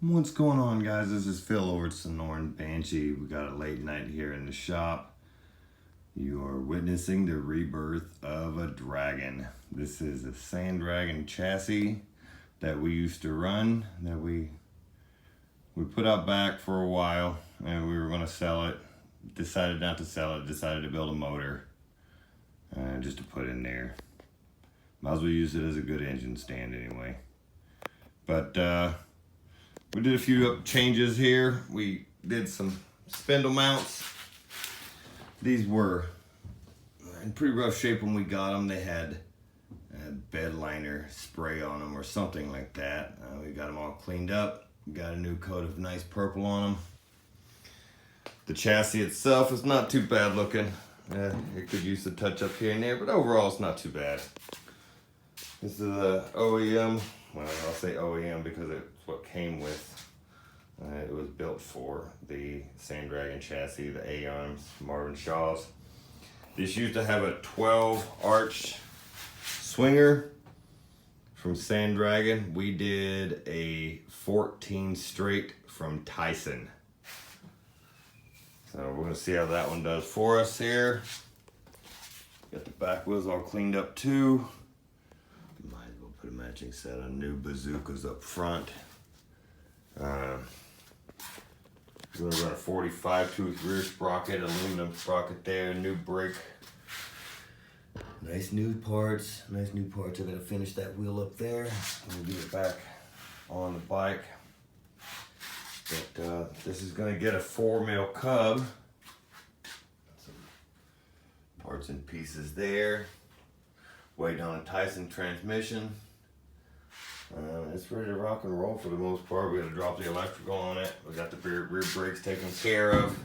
What's going on, guys? This is Phil over at Sonoran Banshee. We got a late night here in the shop. You are witnessing the rebirth of a dragon. This is a sand dragon chassis that we used to run, that we put out back for a while, and we were going to sell it. Decided not to sell it, decided to build a motor just to put in there. Might as well use it as a good engine stand anyway. But we did a few changes here. We did some spindle mounts. These were in pretty rough shape when we got them. They had bed liner spray on them or something like that. We got them all cleaned up. Got a new coat of nice purple on them. The chassis itself is not too bad looking. It could use a touch up here and there, but overall it's not too bad. This is a OEM. Well, I'll say OEM because it's what came with. It was built for the Sand Dragon chassis, the A-arms, Marvin Shaw's. This used to have a 12 arch swinger from Sand Dragon. We did a 14 straight from Tyson. So we're gonna see how that one does for us here. Got the back wheels all cleaned up too. Might as well put a matching set of new bazookas up front. We're gonna run a 45 tooth rear sprocket, aluminum sprocket there, new brake. Nice new parts. I gotta finish that wheel up there. We'll get it back on the bike. But this is gonna get a 4 mil cub. Some parts and pieces there. Waiting on a Tyson transmission. It's ready to rock and roll for the most part. We got to drop the electrical on it. We got the rear brakes taken care of.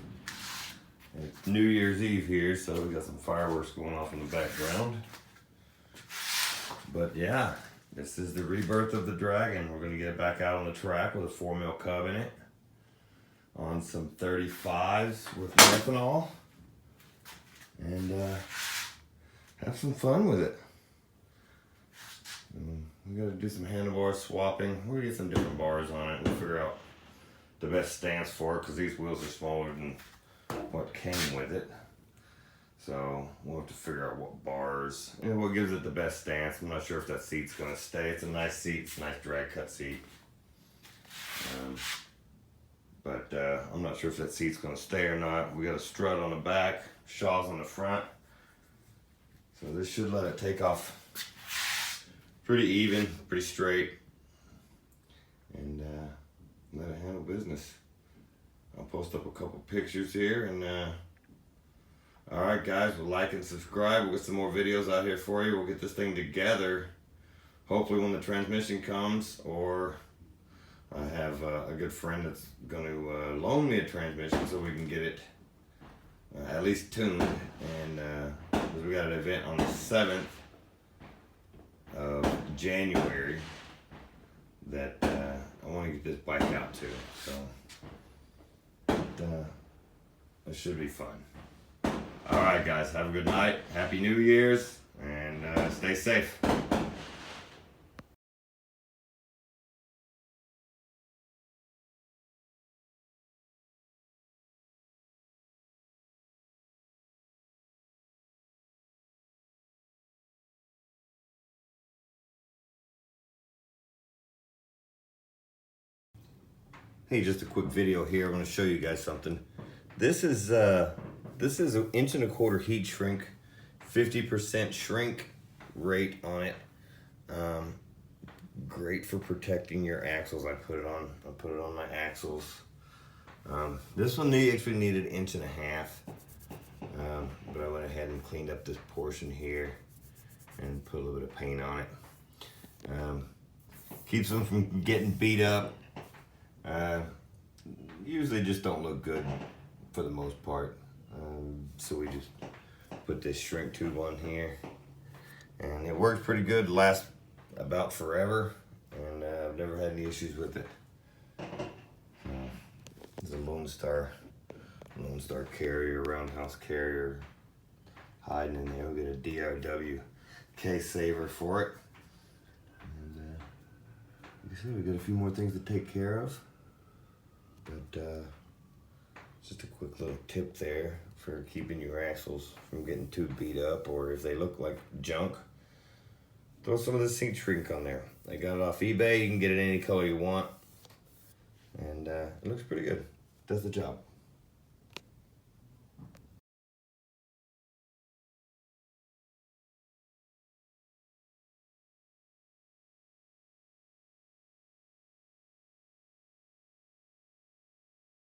It's New Year's Eve here, so we got some fireworks going off in the background. But yeah, this is the rebirth of the Dragon. We're going to get it back out on the track with a 4 mil cub in it. On some 35s with methanol. And have some fun with it. We gotta do some handlebar swapping. We'll get some different bars on it. We'll figure out the best stance for it because these wheels are smaller than what came with it. So we'll have to figure out what bars and what gives it the best stance. I'm not sure if that seat's gonna stay. It's a nice seat. It's a nice drag cut seat. But I'm not sure if that seat's gonna stay or not. We got a strut on the back, Shaw's on the front. So this should let it take off pretty even, pretty straight, and let it handle business. I'll post up a couple pictures here, and all right, guys, we'll like and subscribe. We'll get some more videos out here for you. We'll get this thing together, hopefully when the transmission comes, or I have a good friend that's going to loan me a transmission so we can get it at least tuned, and we got an event on the 7th of January that I want to get this bike out to, so it should be fun. All right, guys, have a good night, happy New Year's, and stay safe. Hey, just a quick video here. I'm going to show you guys something. This is an 1.25 inch heat shrink, 50% shrink rate on it. Great for protecting your axles. I put it on my axles. This one actually needed 1.5 inches, but I went ahead and cleaned up this portion here and put a little bit of paint on it. Keeps them from getting beat up. Usually just don't look good for the most part. So we just put this shrink tube on here, and it works pretty good, lasts about forever, and I've never had any issues with it. There's a Lone Star carrier, roundhouse carrier hiding in there. We'll get a DRW case saver for it. And like I said, we got a few more things to take care of. But just a quick little tip there for keeping your axles from getting too beat up, or if they look like junk, throw some of this heat shrink on there. I got it off eBay. You can get it any color you want, and it looks pretty good. Does the job.